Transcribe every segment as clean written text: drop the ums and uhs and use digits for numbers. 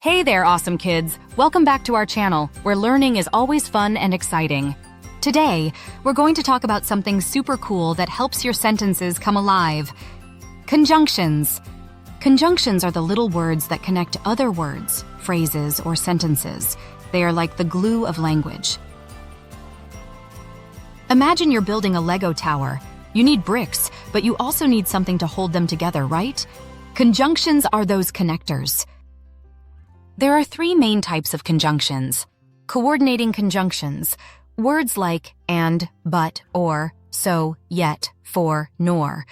Hey there, awesome kids! Welcome back to our channel, where learning is always fun and exciting. Today, we're going to talk about something super cool that helps your sentences come alive. Conjunctions. Conjunctions are the little words that connect other words, phrases, or sentences. They are like the glue of language. Imagine you're building a Lego tower. You need bricks, but you also need something to hold them together, right? Conjunctions are those connectors. There are three main types of conjunctions. Coordinating conjunctions. Words like and, but, or, so, yet, for, nor.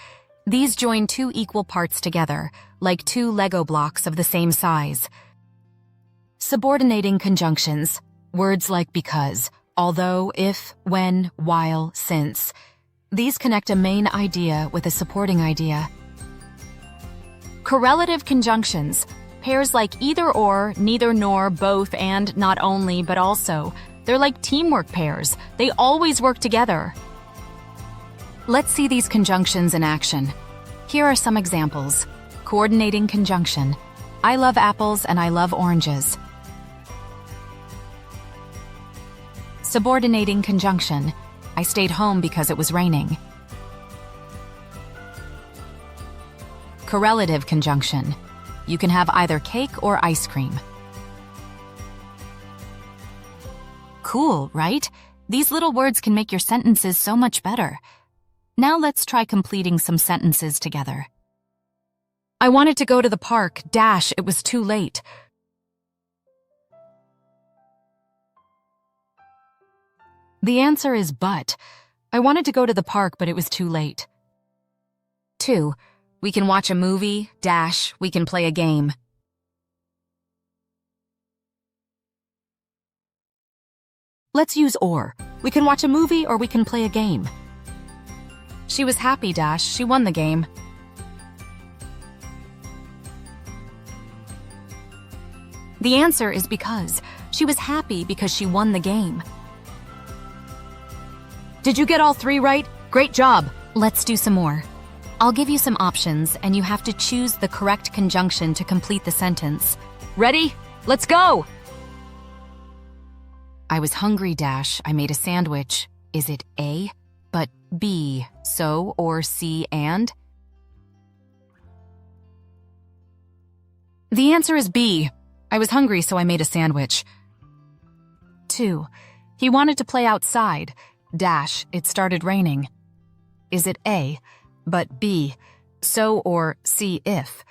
These join two equal parts together, like two Lego blocks of the same size. Subordinating conjunctions. Words like because, although, if, when, while, since. These connect a main idea with a supporting idea. Correlative conjunctions. Pairs like either or, neither nor, both, and, not only, but also. They're like teamwork pairs. They always work together. Let's see these conjunctions in action. Here are some examples. Coordinating conjunction. I love apples and I love oranges. Subordinating conjunction. I stayed home because it was raining. Correlative conjunction. You can have either cake or ice cream. Cool, right? These little words can make your sentences so much better. Now let's try completing some sentences together. I wanted to go to the park, it was too late. The answer is but. I wanted to go to the park, but it was too late. 2. We can watch a movie, we can play a game. Let's use or. We can watch a movie or we can play a game. She was happy, she won the game. The answer is because. She was happy because she won the game. Did you get all three right? Great job! Let's do some more. I'll give you some options, and you have to choose the correct conjunction to complete the sentence. Ready? Let's go! I was hungry, I made a sandwich. Is it A, but B, so, or C, and? The answer is B. I was hungry, so I made a sandwich. 2. He wanted to play outside, it started raining. Is it A, but B, so, or C, if?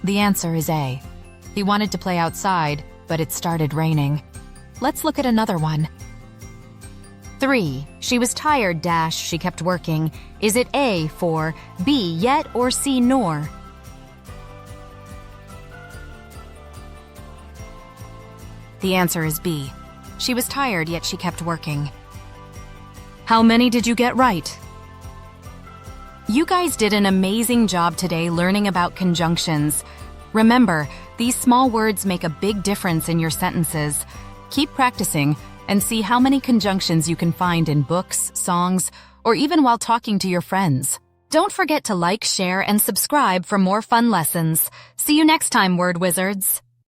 The answer is A. He wanted to play outside, but it started raining. Let's look at another one. 3. She was tired, she kept working. Is it A for B, yet, or C, nor? The answer is B. She was tired, yet she kept working. How many did you get right? You guys did an amazing job today learning about conjunctions. Remember, these small words make a big difference in your sentences. Keep practicing and see how many conjunctions you can find in books, songs, or even while talking to your friends. Don't forget to like, share, and subscribe for more fun lessons. See you next time, Word Wizards!